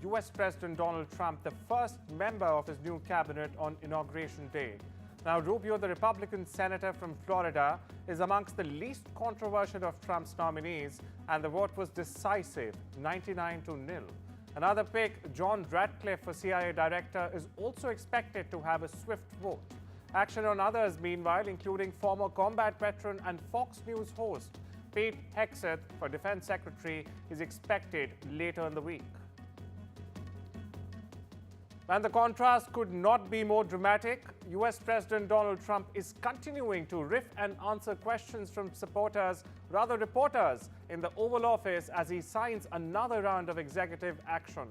US President Donald Trump the first member of his new cabinet on Inauguration Day. Now, Rubio, the Republican senator from Florida, is amongst the least controversial of Trump's nominees, and the vote was decisive, 99-0. Another pick, John Ratcliffe for CIA director, is also expected to have a swift vote. Action on others, meanwhile, including former combat veteran and Fox News host Pete Hegseth for Defense Secretary, is expected later in the week. And the contrast could not be more dramatic. US President Donald Trump is continuing to riff and answer questions from reporters in the Oval Office as he signs another round of executive action.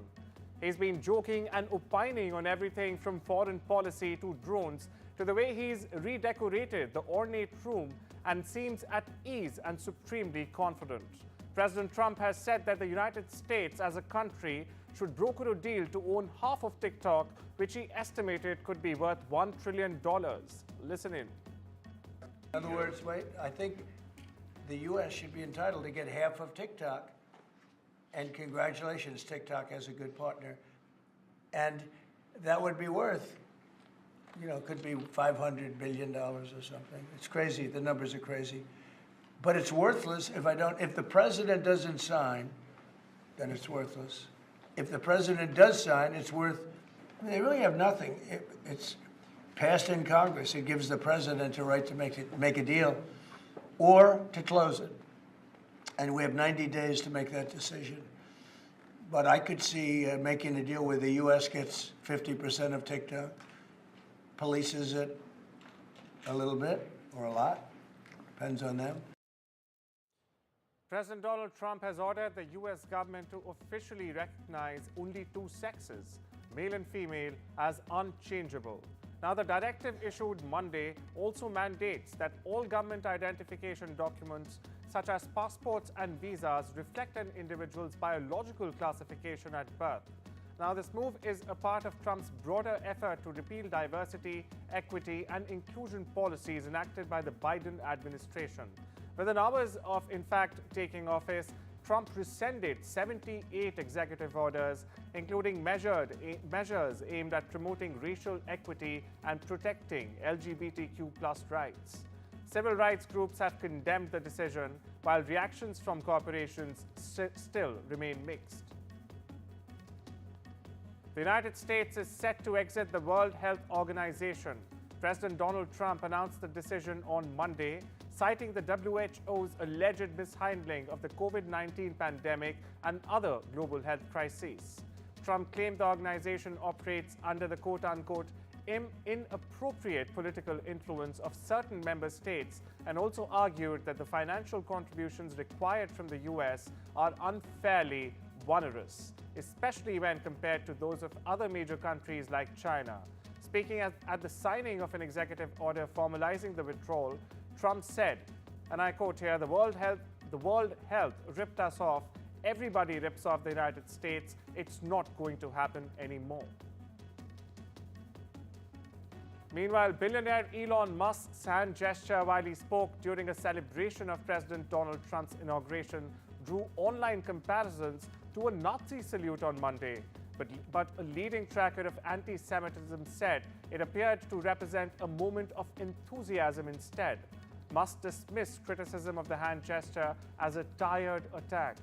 He's been joking and opining on everything from foreign policy to drones to the way he's redecorated the ornate room and seems at ease and supremely confident. President Trump has said that the United States as a country should broker a deal to own half of TikTok, which he estimated could be worth $1 trillion. Listen in. In other words, wait, I think the U.S. should be entitled to get half of TikTok. And congratulations, TikTok has a good partner. And that would be worth, could be $500 billion or something. It's crazy. The numbers are crazy. But it's worthless if the president doesn't sign, then it's worthless. If the president does sign, it's worth, they really have nothing. It's passed in Congress. It gives the president a right to make a deal or to close it. And we have 90 days to make that decision. But I could see making a deal where the U.S. gets 50% of TikTok, polices it a little bit or a lot, depends on them. President Donald Trump has ordered the U.S. government to officially recognize only two sexes, male and female, as unchangeable. Now, the directive issued Monday also mandates that all government identification documents, such as passports and visas, reflect an individual's biological classification at birth. Now, this move is a part of Trump's broader effort to repeal diversity, equity, and inclusion policies enacted by the Biden administration. Within hours of, in fact, taking office, Trump rescinded 78 executive orders, including measures aimed at promoting racial equity and protecting LGBTQ+ rights. Civil rights groups have condemned the decision, while reactions from corporations still remain mixed. The United States is set to exit the World Health Organization. President Donald Trump announced the decision on Monday, citing the WHO's alleged mishandling of the COVID-19 pandemic and other global health crises. Trump claimed the organization operates under the quote-unquote inappropriate political influence of certain member states, and also argued that the financial contributions required from the U.S. are unfairly onerous, especially when compared to those of other major countries like China. Speaking at the signing of an executive order formalizing the withdrawal, Trump said, and I quote here, the World Health ripped us off. Everybody rips off the United States. It's not going to happen anymore. Meanwhile, billionaire Elon Musk's hand gesture while he spoke during a celebration of President Donald Trump's inauguration drew online comparisons to a Nazi salute on Monday. But a leading tracker of anti-Semitism said it appeared to represent a moment of enthusiasm instead. Musk dismissed criticism of the hand gesture as a tired attack.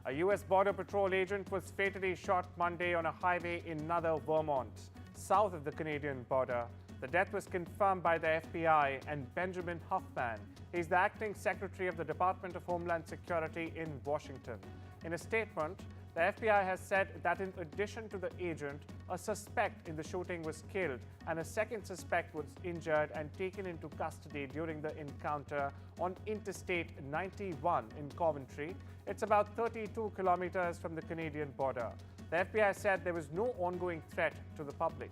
A U.S. Border Patrol agent was fatally shot Monday on a highway in Nether, Vermont, south of the Canadian border. The death was confirmed by the FBI and Benjamin Huffman. He's the acting secretary of the Department of Homeland Security in Washington. In a statement, the FBI has said that in addition to the agent, a suspect in the shooting was killed and a second suspect was injured and taken into custody during the encounter on Interstate 91 in Coventry. It's about 32 kilometers from the Canadian border. The FBI said there was no ongoing threat to the public.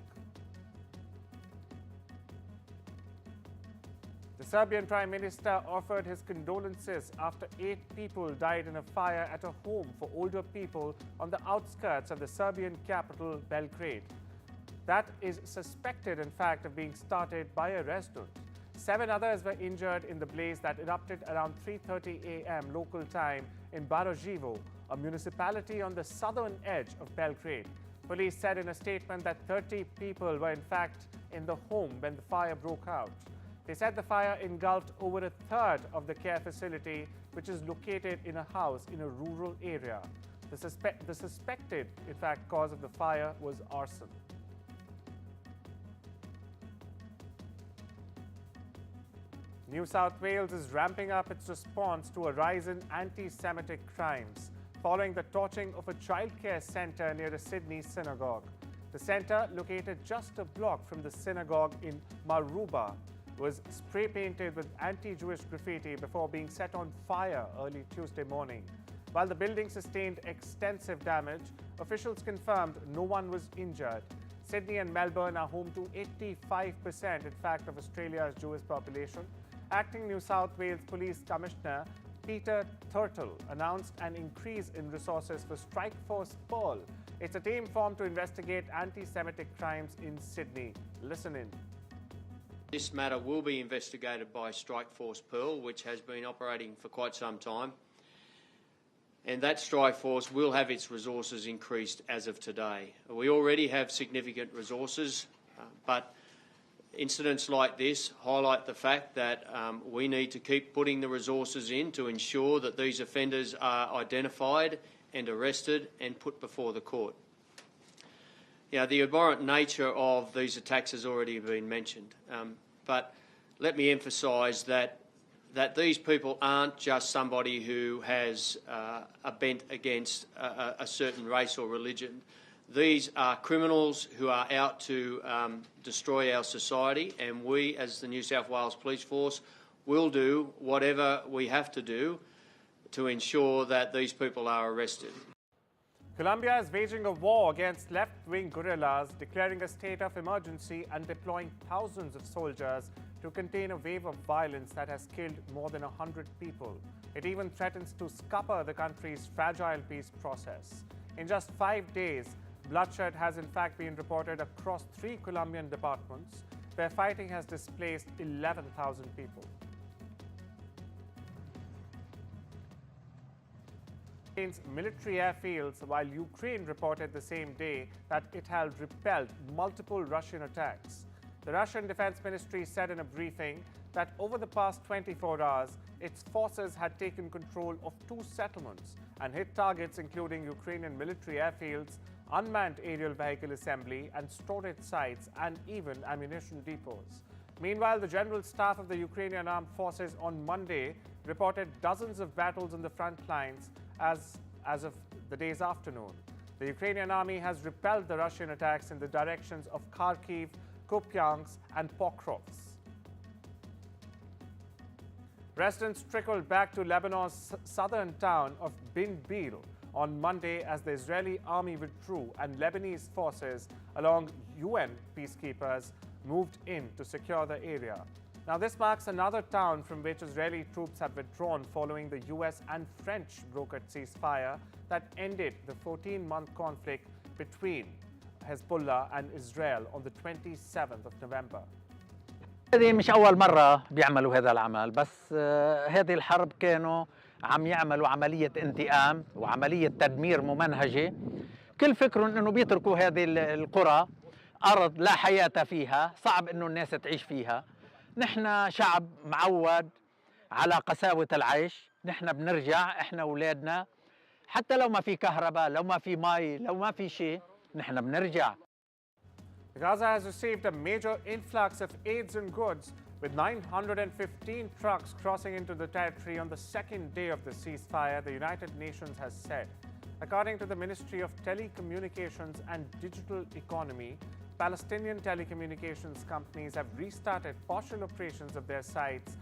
The Serbian Prime Minister offered his condolences after 8 people died in a fire at a home for older people on the outskirts of the Serbian capital, Belgrade. That is suspected, in fact, of being started by a resident. 7 others were injured in the blaze that erupted around 3:30 a.m. local time in Barajevo, a municipality on the southern edge of Belgrade. Police said in a statement that 30 people were in fact in the home when the fire broke out. They said the fire engulfed over a third of the care facility, which is located in a house in a rural area. The suspected, in fact, cause of the fire was arson. New South Wales is ramping up its response to a rise in anti-Semitic crimes following the torching of a childcare centre near a Sydney synagogue. The centre, located just a block from the synagogue in Maruba, was spray-painted with anti-Jewish graffiti before being set on fire early Tuesday morning. While the building sustained extensive damage, officials confirmed no one was injured. Sydney and Melbourne are home to 85%, in fact, of Australia's Jewish population. Acting New South Wales Police Commissioner Peter Turtle announced an increase in resources for Strike Force Pearl. It's a team formed to investigate anti-Semitic crimes in Sydney. Listen in. This matter will be investigated by Strike Force Pearl, which has been operating for quite some time. And that strike force will have its resources increased as of today. We already have significant resources, but incidents like this highlight the fact that we need to keep putting the resources in to ensure that these offenders are identified and arrested and put before the court. The abhorrent nature of these attacks has already been mentioned, but let me emphasise that these people aren't just somebody who has a bent against a certain race or religion. These are criminals who are out to destroy our society, and we, as the New South Wales Police Force, will do whatever we have to do to ensure that these people are arrested. Colombia is waging a war against left-wing guerrillas, declaring a state of emergency and deploying thousands of soldiers to contain a wave of violence that has killed more than 100 people. It even threatens to scupper the country's fragile peace process. In just 5 days, bloodshed has in fact been reported across 3 Colombian departments, where fighting has displaced 11,000 people. Military airfields, while Ukraine reported the same day that it had repelled multiple Russian attacks. The Russian Defense Ministry said in a briefing that over the past 24 hours, its forces had taken control of 2 settlements and hit targets including Ukrainian military airfields, unmanned aerial vehicle assembly and storage sites, and even ammunition depots. Meanwhile, the General Staff of the Ukrainian Armed Forces on Monday reported dozens of battles on the front lines as of the day's afternoon. The Ukrainian army has repelled the Russian attacks in the directions of Kharkiv, Kupiansk and Pokrovsk. Residents trickled back to Lebanon's southern town of Bin Bil on Monday as the Israeli army withdrew and Lebanese forces, along UN peacekeepers, moved in to secure the area. Now, this marks another town from which Israeli troops have withdrawn following the US and French brokered ceasefire that ended the 14-month conflict between Hezbollah and Israel on the 27th of November. هذه مش أول مرة بيعملوا هذا العمل، بس هذه الحرب كانوا عم يعملوا عملية انتقام وعملية تدمير ممنهجة. كل فكرهم إنه بيتركوا هذه القرى أرض لا حياة فيها، صعب إنه الناس تعيش فيها. نحن شعب معود على قساوة العيش، نحن بنرجع إحنا وأولادنا حتى لو ما في كهرباء، لو ما في مي، لو ما في شيء، نحن بنرجع. Gaza has received a major influx of aids and goods, with 915 trucks crossing into the territory on the second day of the ceasefire, the United Nations has said. According to the Ministry of Telecommunications and Digital Economy, Palestinian telecommunications companies have restarted partial operations of their sites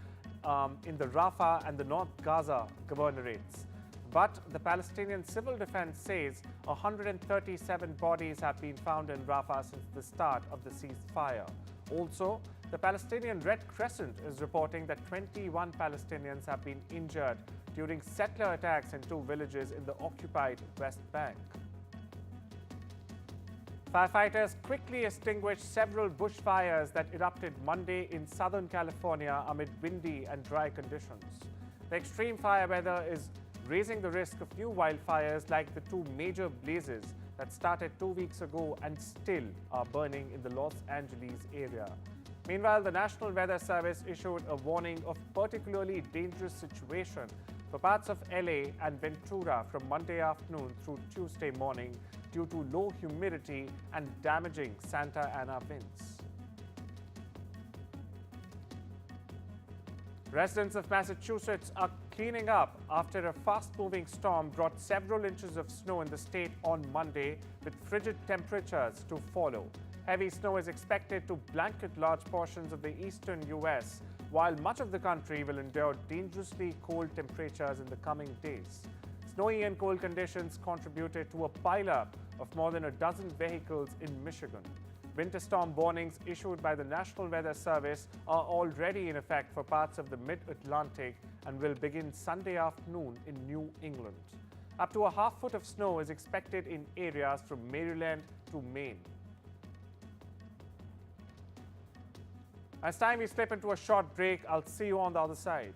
in the Rafah and the North Gaza governorates. But the Palestinian Civil Defense says 137 bodies have been found in Rafah since the start of the ceasefire. Also, the Palestinian Red Crescent is reporting that 21 Palestinians have been injured during settler attacks in 2 villages in the occupied West Bank. Firefighters quickly extinguished several bushfires that erupted Monday in Southern California amid windy and dry conditions. The extreme fire weather is raising the risk of new wildfires like the two major blazes that started 2 weeks ago and still are burning in the Los Angeles area. Meanwhile, the National Weather Service issued a warning of particularly dangerous situation for parts of LA and Ventura from Monday afternoon through Tuesday morning due to low humidity and damaging Santa Ana winds. Residents of Massachusetts are cleaning up after a fast-moving storm brought several inches of snow in the state on Monday, with frigid temperatures to follow. Heavy snow is expected to blanket large portions of the eastern U.S., while much of the country will endure dangerously cold temperatures in the coming days. Snowy and cold conditions contributed to a pileup of more than a dozen vehicles in Michigan. Winter storm warnings issued by the National Weather Service are already in effect for parts of the mid-Atlantic and will begin Sunday afternoon in New England. Up to a half-foot of snow is expected in areas from Maryland to Maine. As time we slip into a short break, I'll see you on the other side.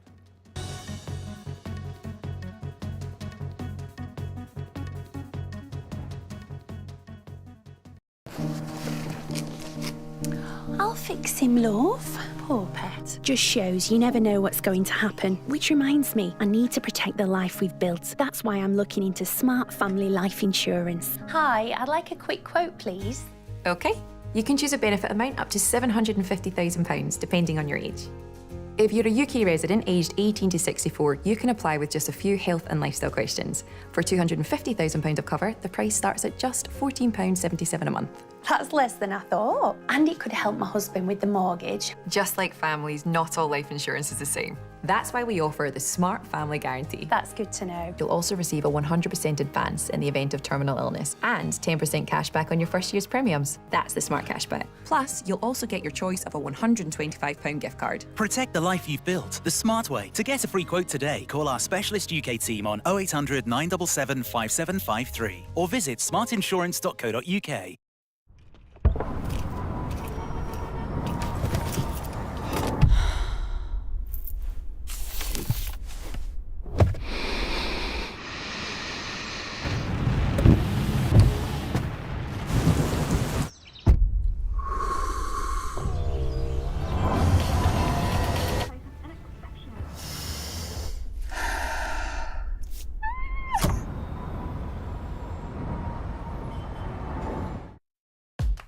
I'll fix him, love. Poor pet. Just shows you never know what's going to happen. Which reminds me, I need to protect the life we've built. That's why I'm looking into Smart Family Life Insurance. Hi, I'd like a quick quote, please. OK. You can choose a benefit amount up to £750,000, depending on your age. If you're a UK resident aged 18 to 64, you can apply with just a few health and lifestyle questions. For £250,000 of cover, the price starts at just £14.77 a month. That's less than I thought. And it could help my husband with the mortgage. Just like families, not all life insurance is the same. That's why we offer the Smart Family Guarantee. That's good to know. You'll also receive a 100% advance in the event of terminal illness and 10% cash back on your first year's premiums. That's the Smart Cashback. Plus, you'll also get your choice of a £125 gift card. Protect the life you've built the smart way. To get a free quote today, call our specialist UK team on 0800 977 5753 or visit smartinsurance.co.uk.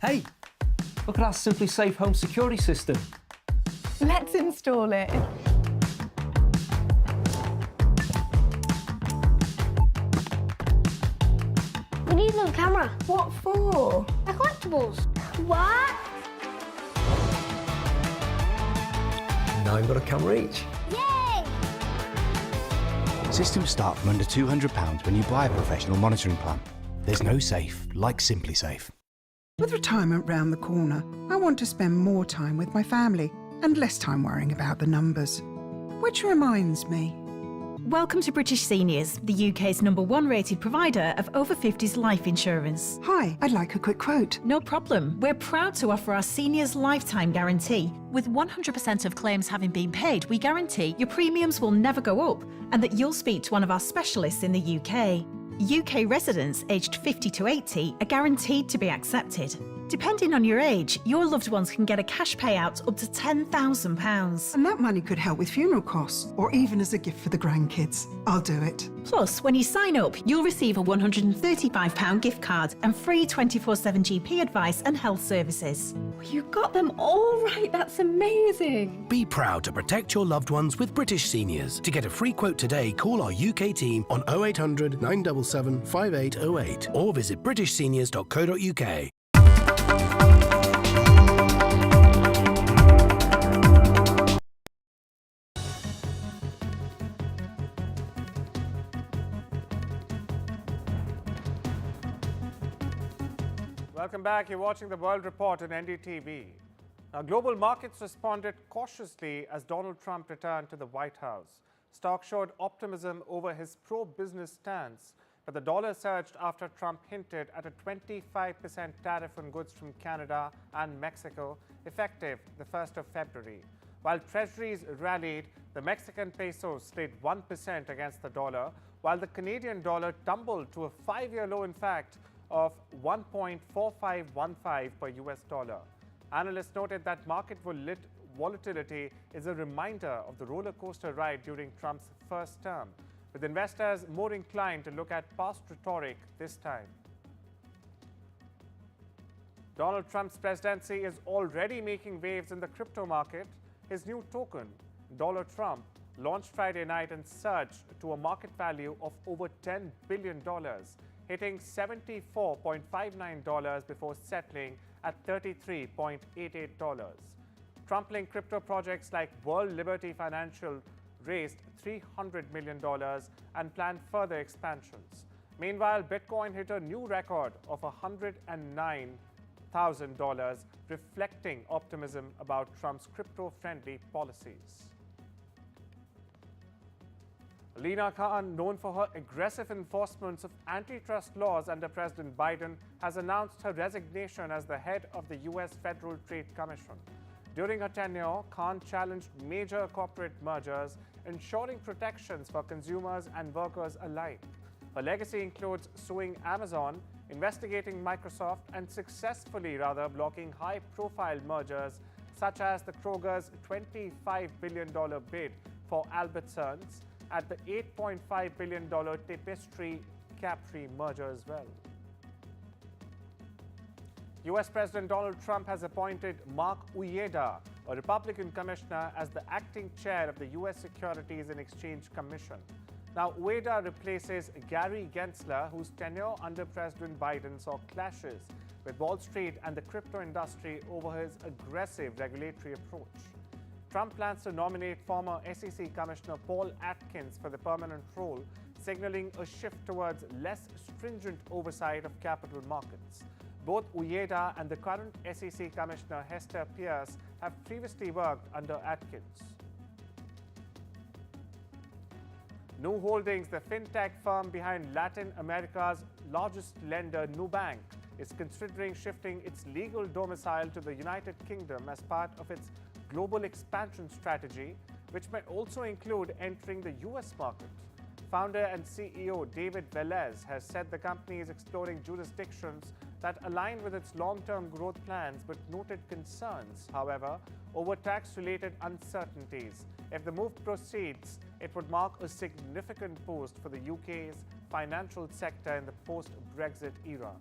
Hey, look at our Simply Safe home security system. Let's install it. We need another camera. What for? They're collectibles. What? Now you've got a camera each. Yay! Systems start from under £200 when you buy a professional monitoring plan. There's no safe like Simply Safe. With retirement round the corner, I want to spend more time with my family and less time worrying about the numbers. Which reminds me. Welcome to British Seniors, the UK's #1 rated provider of over 50s life insurance. Hi, I'd like a quick quote. No problem. We're proud to offer our seniors lifetime guarantee. With 100% of claims having been paid, we guarantee your premiums will never go up and that you'll speak to one of our specialists in the UK. UK residents aged 50 to 80 are guaranteed to be accepted. Depending on your age, your loved ones can get a cash payout up to £10,000. And that money could help with funeral costs or even as a gift for the grandkids. I'll do it. Plus, when you sign up, you'll receive a £135 gift card and free 24/7 GP advice and health services. You got them all right. That's amazing. Be proud to protect your loved ones with British Seniors. To get a free quote today, call our UK team on 0800 977 5808 or visit britishseniors.co.uk. Welcome back. You're watching the World Report on NDTV. Now, global markets responded cautiously as Donald Trump returned to the White House. Stocks showed optimism over his pro-business stance, But the dollar surged after Trump hinted at a 25% tariff on goods from Canada and Mexico, effective the 1st of February. While treasuries rallied, the Mexican peso stayed 1% against the dollar, while the Canadian dollar tumbled to a 5-year low, in fact, of 1.4515 per US dollar. Analysts noted that market volatility is a reminder of the roller coaster ride during Trump's first term, with investors more inclined to look at past rhetoric this time. Donald Trump's presidency is already making waves in the crypto market. His new token, Dollar Trump, launched Friday night and surged to a market value of over $10 billion, hitting $74.59 before settling at $33.88. Trump-linked crypto projects like World Liberty Financial raised $300 million and planned further expansions. Meanwhile, Bitcoin hit a new record of $109,000, reflecting optimism about Trump's crypto-friendly policies. Lina Khan, known for her aggressive enforcement of antitrust laws under President Biden, has announced her resignation as the head of the U.S. Federal Trade Commission. During her tenure, Khan challenged major corporate mergers, ensuring protections for consumers and workers alike. Her legacy includes suing Amazon, investigating Microsoft, and successfully blocking high-profile mergers such as the Kroger's $25 billion bid for Albertsons at the $8.5 billion Tapestry Capri merger as well. U.S. President Donald Trump has appointed Mark Uyeda, a Republican commissioner, as the acting chair of the U.S. Securities and Exchange Commission. Now, Uyeda replaces Gary Gensler, whose tenure under President Biden saw clashes with Wall Street and the crypto industry over his aggressive regulatory approach. Trump plans to nominate former SEC Commissioner Paul Atkins for the permanent role, signaling a shift towards less stringent oversight of capital markets. Both Uyeda and the current SEC Commissioner Hester Pierce have previously worked under Atkins. Nu Holdings, the fintech firm behind Latin America's largest lender, Nubank, is considering shifting its legal domicile to the United Kingdom as part of its global expansion strategy, which might also include entering the US market. Founder and CEO David Velez has said the company is exploring jurisdictions that align with its long-term growth plans, but noted concerns, however, over tax-related uncertainties. If the move proceeds, it would mark a significant boost for the UK's financial sector in the post-Brexit era.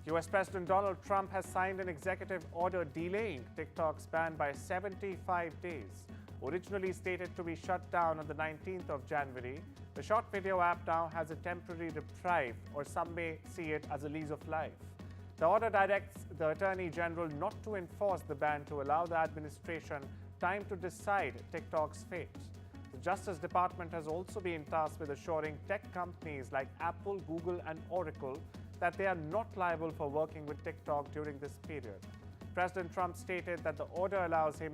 US President Donald Trump has signed an executive order delaying TikTok's ban by 75 days. Originally stated to be shut down on the 19th of January, the short video app now has a temporary reprieve, or some may see it as a lease of life. The order directs the Attorney General not to enforce the ban to allow the administration time to decide TikTok's fate. The Justice Department has also been tasked with assuring tech companies like Apple, Google, and Oracle that they are not liable for working with TikTok during this period. President Trump stated that the order allows him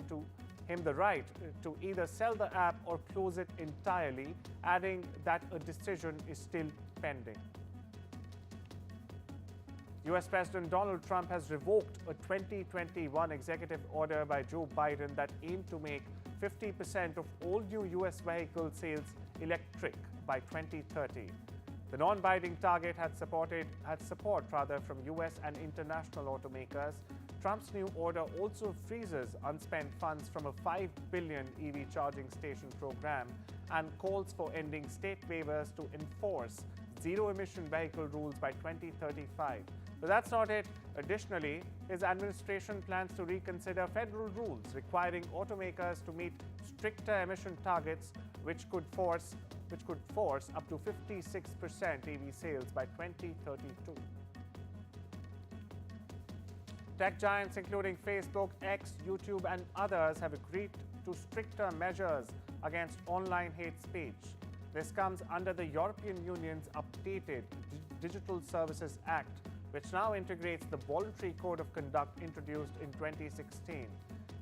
the right to either sell the app or close it entirely, adding that a decision is still pending. US President Donald Trump has revoked a 2021 executive order by Joe Biden that aimed to make 50% of all new US vehicle sales electric by 2030. The non-binding target had support from US and international automakers. Trump's new order also freezes unspent funds from a $5 billion EV charging station program and calls for ending state waivers to enforce zero-emission vehicle rules by 2035. But that's not it. Additionally, his administration plans to reconsider federal rules requiring automakers to meet stricter emission targets, which could force up to 56% EV sales by 2032. Tech giants including Facebook, X, YouTube, and others have agreed to stricter measures against online hate speech. This comes under the European Union's updated Digital Services Act, which now integrates the voluntary code of conduct introduced in 2016.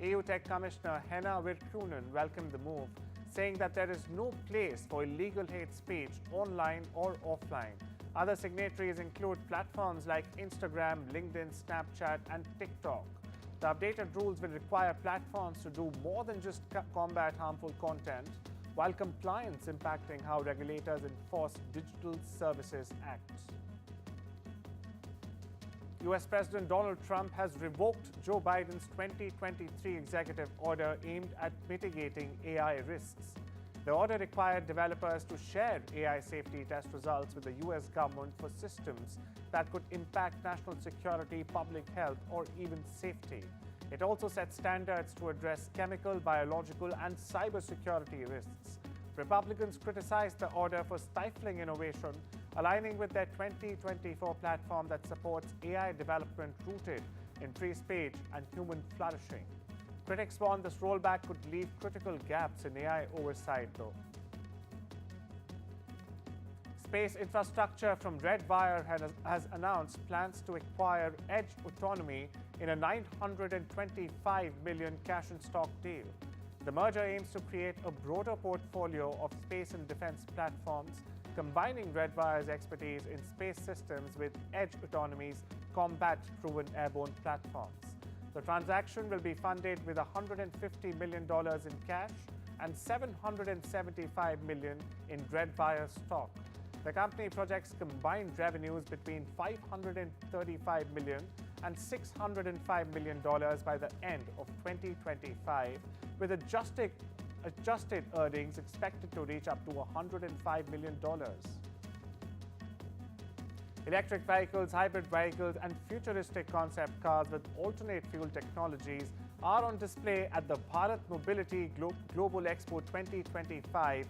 EU Tech Commissioner Henna Virkkunen welcomed the move, saying that there is no place for illegal hate speech online or offline. Other signatories include platforms like Instagram, LinkedIn, Snapchat, and TikTok. The updated rules will require platforms to do more than just combat harmful content, while compliance impacting how regulators enforce Digital Services Act. US President Donald Trump has revoked Joe Biden's 2023 executive order aimed at mitigating AI risks. The order required developers to share AI safety test results with the US government for systems that could impact national security, public health, or even safety. It also set standards to address chemical, biological, and cybersecurity risks. Republicans criticized the order for stifling innovation, aligning with their 2024 platform that supports AI development rooted in free speech and human flourishing. Critics warn this rollback could leave critical gaps in AI oversight, though. Space infrastructure from Redwire has announced plans to acquire Edge Autonomy in a $925 million cash and stock deal. The merger aims to create a broader portfolio of space and defense platforms, combining Redwire's expertise in space systems with Edge Autonomy's combat-proven airborne platforms. The transaction will be funded with $150 million in cash and $775 million in Redwire stock. The company projects combined revenues between $535 million and $605 million by the end of 2025, with adjusted earnings expected to reach up to $105 million. Electric vehicles, hybrid vehicles, and futuristic concept cars with alternate fuel technologies are on display at the Bharat Mobility Global Expo 2025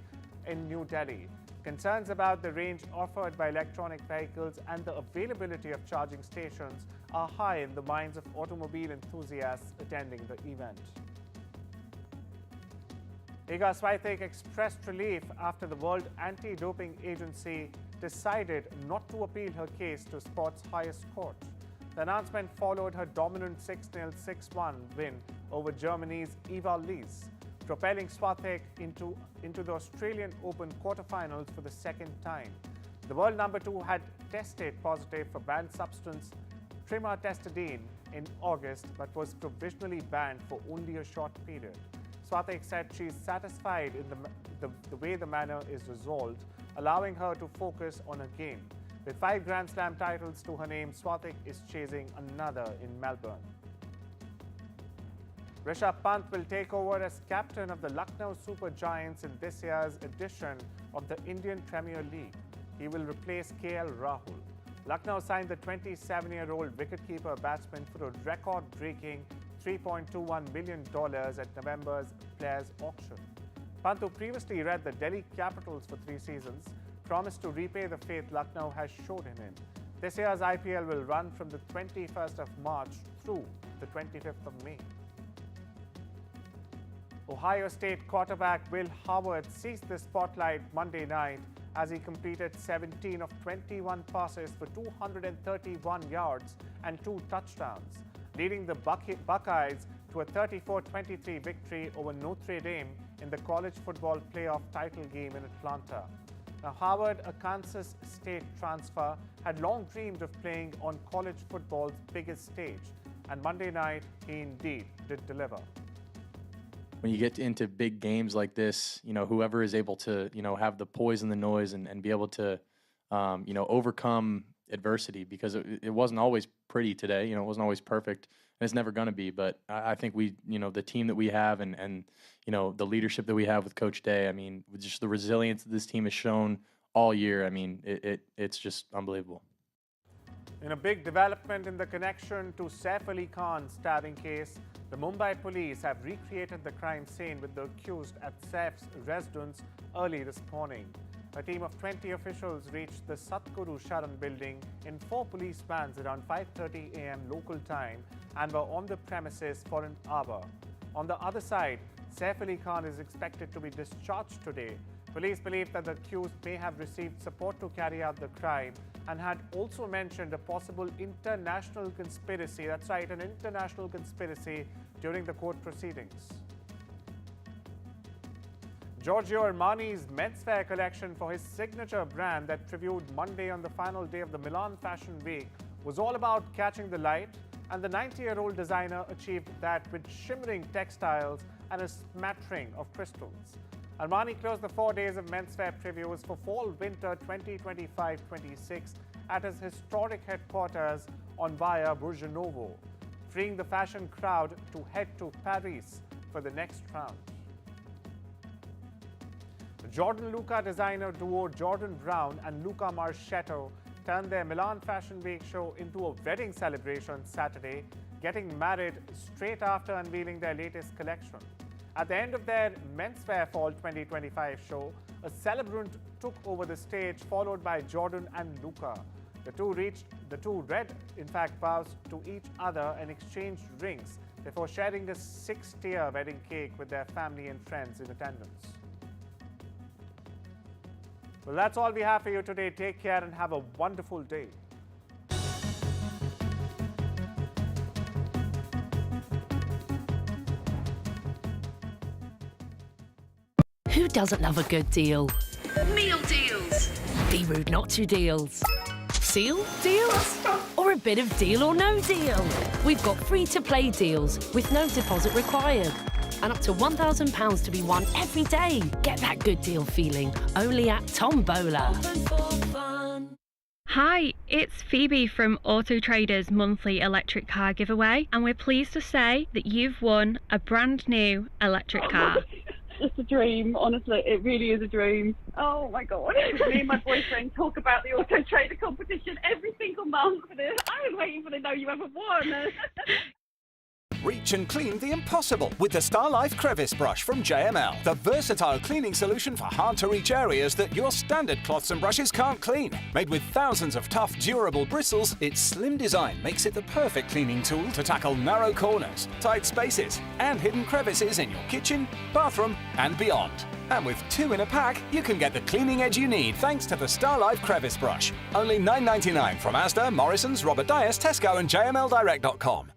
in New Delhi. Concerns about the range offered by electronic vehicles and the availability of charging stations are high in the minds of automobile enthusiasts attending the event. Iga Swiatek expressed relief after the World Anti-Doping Agency decided not to appeal her case to sport's highest court. The announcement followed her dominant 6-0, 6-1 win over Germany's Eva Lees, propelling Swiatek into the Australian Open quarterfinals for the second time. The world number 2 had tested positive for banned substance trimetastidine in August, but was provisionally banned for only a short period. Swiatek said she is satisfied in the way the matter is resolved, allowing her to focus on her game. With 5 Grand Slam titles to her name, Swiatek is chasing another in Melbourne. Rishabh Pant will take over as captain of the Lucknow Super Giants in this year's edition of the Indian Premier League. He will replace KL Rahul. Lucknow signed the 27-year-old wicketkeeper batsman for a record-breaking $3.21 million at November's Players' Auction. Pant, who previously led the Delhi Capitals for 3 seasons, promised to repay the faith Lucknow has shown in him. This year's IPL will run from the 21st of March through the 25th of May. Ohio State quarterback Will Howard seized the spotlight Monday night as he completed 17 of 21 passes for 231 yards and 2 touchdowns, leading the Buckeyes to a 34-23 victory over Notre Dame in the college football playoff title game in Atlanta. Now, Howard, a Kansas State transfer, had long dreamed of playing on college football's biggest stage, and Monday night he indeed did deliver. When you get into big games like this, whoever is able to, have the poise and the noise and be able to, overcome adversity, because it wasn't always pretty today. It wasn't always perfect, and it's never going to be. But I think we, the team that we have and the leadership that we have with Coach Day, just the resilience that this team has shown all year, it's just unbelievable. In a big development in the connection to Saif Ali Khan's stabbing case, the Mumbai police have recreated the crime scene with the accused at Saif's residence early this morning. A team of 20 officials reached the Satguru Sharan building in 4 police vans around 5:30 a.m. local time and were on the premises for an hour. On the other side, Saif Ali Khan is expected to be discharged today. Police believe that the accused may have received support to carry out the crime and had also mentioned a possible international conspiracy. That's right, an international conspiracy during the court proceedings. Giorgio Armani's menswear collection for his signature brand that previewed Monday on the final day of the Milan Fashion Week was all about catching the light, and the 90-year-old designer achieved that with shimmering textiles and a smattering of crystals. Armani closed the 4 days of menswear previews for fall-winter 2025-26 at his historic headquarters on Via Burgionovo, freeing the fashion crowd to head to Paris for the next round. The Jordan-Luca designer duo Jordan Brown and Luca Marchetto turned their Milan Fashion Week show into a wedding celebration Saturday, getting married straight after unveiling their latest collection. At the end of their menswear fall 2025 show, a celebrant took over the stage, followed by Jordan and Luca. The two read, in fact, vows to each other and exchanged rings before sharing a 6-tier wedding cake with their family and friends in attendance. Well, that's all we have for you today. Take care and have a wonderful day. Who doesn't love a good deal? Meal deals. Be rude not to deals. Seal deals? Or a bit of deal or no deal? We've got free-to-play deals with no deposit required. And up to £1,000 to be won every day. Get that good deal feeling only at Tombola. Hi, it's Phoebe from Auto Trader's monthly electric car giveaway, and we're pleased to say that you've won a brand new electric car. It's a dream, honestly, it really is a dream. Oh my god. Me and my boyfriend talk about the Auto Trader competition every single month. I was waiting for the know you ever won. Reach and clean the impossible with the Starlife Crevice Brush from JML. The versatile cleaning solution for hard-to-reach areas that your standard cloths and brushes can't clean. Made with thousands of tough, durable bristles, its slim design makes it the perfect cleaning tool to tackle narrow corners, tight spaces, and hidden crevices in your kitchen, bathroom, and beyond. And with 2 in a pack, you can get the cleaning edge you need thanks to the Starlife Crevice Brush. Only $9.99 from Asda, Morrison's, Robert Dyas, Tesco, and JMLDirect.com.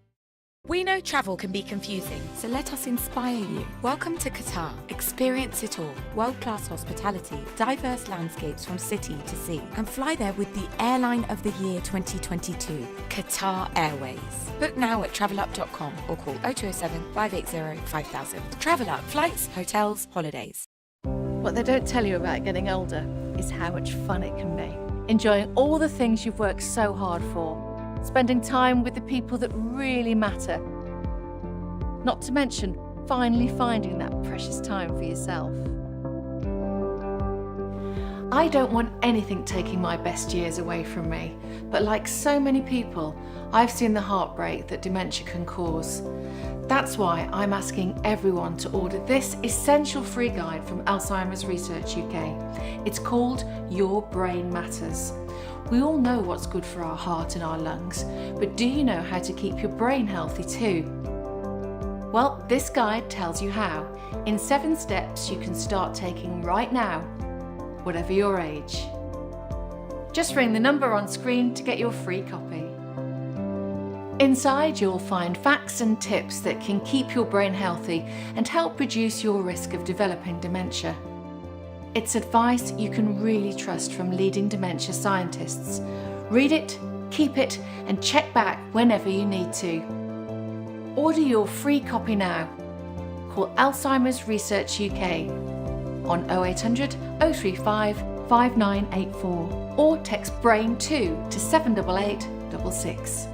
We know travel can be confusing, so let us inspire you. Welcome to Qatar. Experience it all. World-class hospitality, diverse landscapes from city to sea, and fly there with the Airline of the Year 2022, Qatar Airways. Book now at travelup.com or call 0207 580 5000. Travel Up, flights, hotels, holidays. What they don't tell you about getting older is how much fun it can be. Enjoying all the things you've worked so hard for. Spending time with the people that really matter. Not to mention, finally finding that precious time for yourself. I don't want anything taking my best years away from me, but like so many people, I've seen the heartbreak that dementia can cause. That's why I'm asking everyone to order this essential free guide from Alzheimer's Research UK. It's called Your Brain Matters. We all know what's good for our heart and our lungs, but do you know how to keep your brain healthy too? Well, this guide tells you how, in 7 steps you can start taking right now, whatever your age. Just ring the number on screen to get your free copy. Inside you'll find facts and tips that can keep your brain healthy and help reduce your risk of developing dementia. It's advice you can really trust from leading dementia scientists. Read it, keep it, and check back whenever you need to. Order your free copy now. Call Alzheimer's Research UK on 0800 035 5984 or text BRAIN2 to 78866.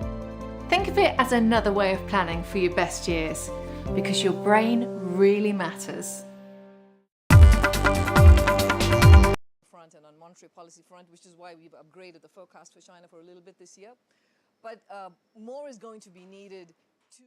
Think of it as another way of planning for your best years, because your brain really matters. And on monetary policy front, which is why we've upgraded the forecast for China for a little bit this year. But more is going to be needed to...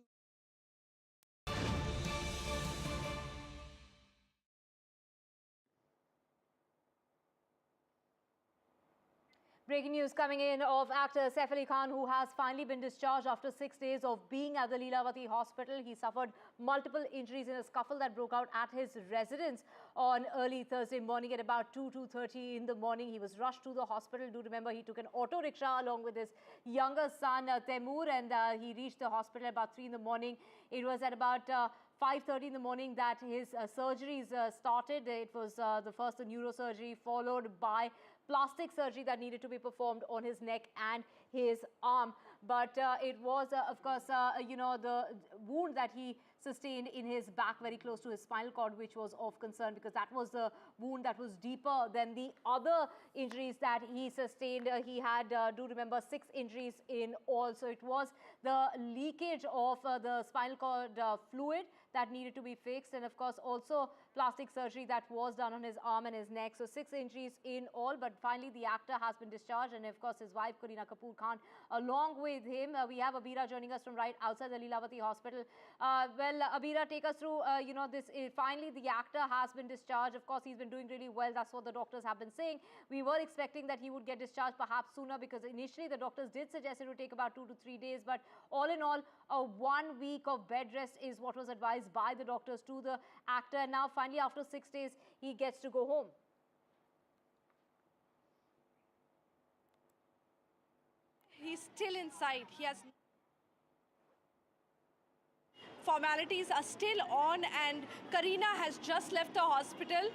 Breaking news coming in of actor Saif Ali Khan, who has finally been discharged after 6 days of being at the Leelavati hospital. He suffered multiple injuries in a scuffle that broke out at his residence on early Thursday morning at about 2:30 in the morning. He was rushed to the hospital. Do remember he took an auto rickshaw along with his younger son Taimur, and he reached the hospital at about 3 in the morning. It was at about 5:30 in the morning that his surgeries started. It was the first neurosurgery, followed by plastic surgery that needed to be performed on his neck and his arm. But it was, of course, the wound that he sustained in his back very close to his spinal cord, which was of concern because that was the wound that was deeper than the other injuries that he sustained. He had, do remember, 6 injuries in all. So it was the leakage of the spinal cord fluid that needed to be fixed, and of course also plastic surgery that was done on his arm and his neck. So 6 injuries in all, but finally the actor has been discharged, and of course his wife Kareena Kapoor Khan along with him. We have Abira joining us from right outside the Lilavati hospital. Well, Abira, take us through, finally the actor has been discharged. Of course, he's been doing really well. That's what the doctors have been saying. We were expecting that he would get discharged perhaps sooner because initially the doctors did suggest it would take about 2 to 3 days. But all in all, 1 week of bed rest is what was advised by the doctors to the actor. And now finally, after 6 days, he gets to go home. He's still inside. He has... Formalities are still on, and Kareena has just left the hospital.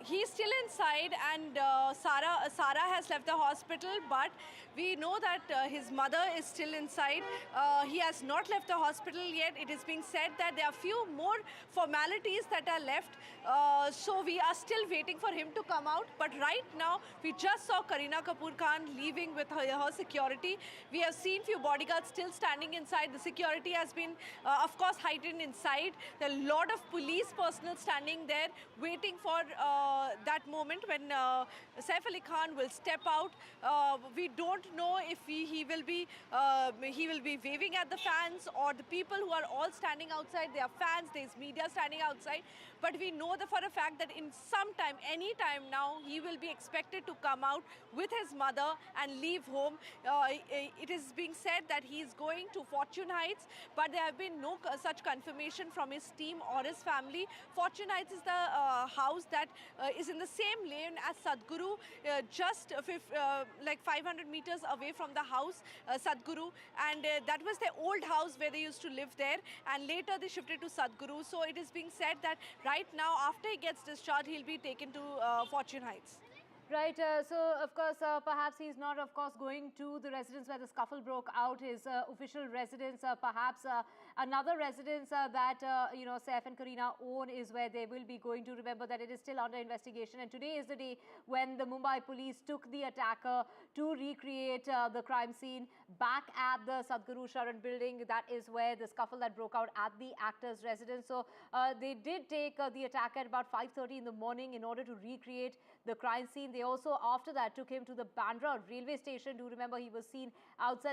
He's still inside, and Sara has left the hospital, but we know that his mother is still inside. He has not left the hospital yet. It is being said that there are few more formalities that are left, so we are still waiting for him to come out. But right now, we just saw Kareena Kapoor Khan leaving with her security. We have seen few bodyguards still standing inside. The security has been, of course, heightened inside. There are a lot of police personnel standing there, waiting for that moment when Saif Ali Khan will step out. We don't know if he will be waving at the fans or the people who are all standing outside. There are fans, there's media standing outside. But we know that for a fact that in some time, any time now, he will be expected to come out with his mother and leave home. It is being said that he is going to Fortune Heights, but there have been no such confirmation from his team or his family. Fortune Heights is the house that is in the same lane as Sadhguru, just like 500 meters away from the house, Sadhguru. And that was their old house where they used to live there. And later they shifted to Sadhguru. So it is being said that right now, after he gets discharged, he'll be taken to Fortune Heights. Right, so of course, perhaps he's not, of course, going to the residence where the scuffle broke out, his official residence. Perhaps another residence that, Saif and Kareena own is where they will be going to. Remember that it is still under investigation. And today is the day when the Mumbai police took the attacker to recreate the crime scene back at the Sadhguru Sharan building. That is where the scuffle that broke out at the actor's residence. So they did take the attacker at about 5:30 in the morning in order to recreate the crime scene. They also, after that, took him to the Bandra railway station. Do remember he was seen outside